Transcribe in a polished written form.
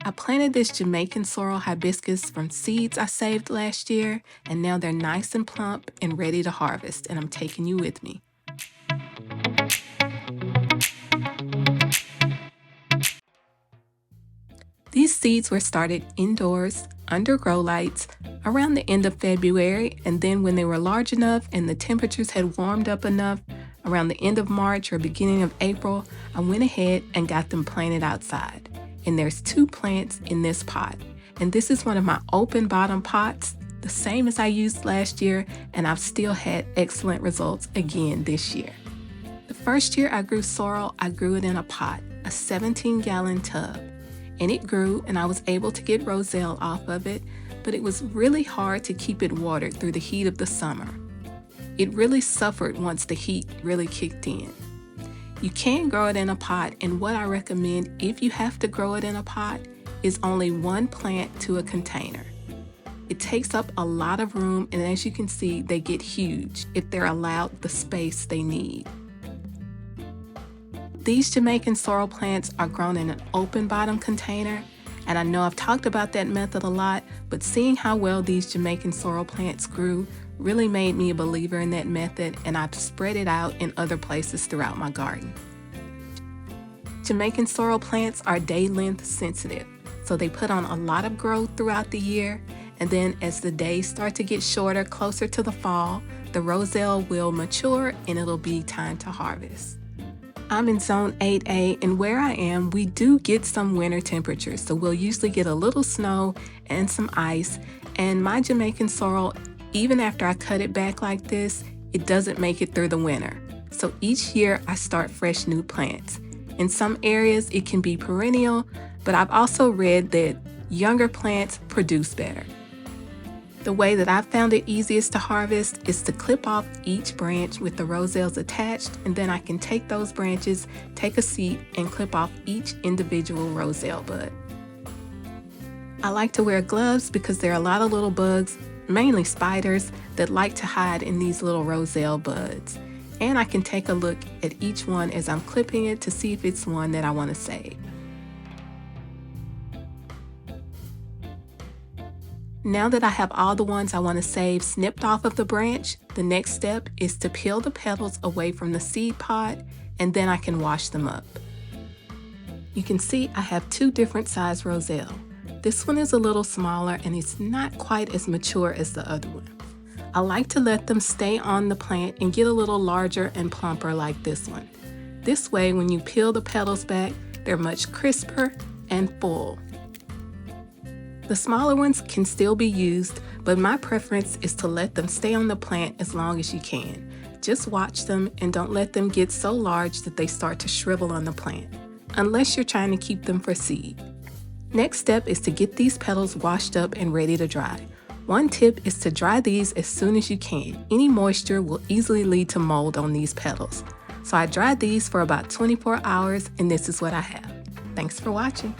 I planted this Jamaican Sorrel Hibiscus from seeds I saved last year, and now they're nice and plump and ready to harvest, and I'm taking you with me. These seeds were started indoors, under grow lights, around the end of February, and then when they were large enough and the temperatures had warmed up enough, around the end of March or beginning of April, I went ahead and got them planted outside. And there's 2 plants in this pot. And this is one of my open bottom pots, the same as I used last year, and I've still had excellent results again this year. The first year I grew sorrel, I grew it in a pot, a 17-gallon tub. And it grew, and I was able to get roselle off of it, but it was really hard to keep it watered through the heat of the summer. It really suffered once the heat really kicked in. You can grow it in a pot, and what I recommend if you have to grow it in a pot is only 1 plant to a container. It takes up a lot of room, and as you can see, they get huge if they're allowed the space they need. These Jamaican sorrel plants are grown in an open bottom container, and I know I've talked about that method a lot, but seeing how well these Jamaican sorrel plants grew really made me a believer in that method, and I've spread it out in other places throughout my garden. Jamaican sorrel plants are day length sensitive, so they put on a lot of growth throughout the year, and then as the days start to get shorter closer to the fall, the roselle will mature and it'll be time to harvest. I'm in zone 8A, and where I am, we do get some winter temperatures, so we'll usually get a little snow and some ice, and my Jamaican sorrel, even after I cut it back like this, it doesn't make it through the winter. So each year I start fresh new plants. In some areas it can be perennial, but I've also read that younger plants produce better. The way that I've found it easiest to harvest is to clip off each branch with the roselles attached, and then I can take those branches, take a seat, and clip off each individual roselle bud. I like to wear gloves because there are a lot of little bugs, mainly spiders, that like to hide in these little roselle buds. And I can take a look at each one as I'm clipping it to see if it's one that I want to save. Now that I have all the ones I want to save snipped off of the branch, the next step is to peel the petals away from the seed pod, and then I can wash them up. You can see I have 2 different size roselle. This one is a little smaller and it's not quite as mature as the other one. I like to let them stay on the plant and get a little larger and plumper like this one. This way, when you peel the petals back, they're much crisper and full. The smaller ones can still be used, but my preference is to let them stay on the plant as long as you can. Just watch them and don't let them get so large that they start to shrivel on the plant, unless you're trying to keep them for seed. Next step is to get these petals washed up and ready to dry. One tip is to dry these as soon as you can. Any moisture will easily lead to mold on these petals. So I dried these for about 24 hours, and this is what I have. Thanks for watching.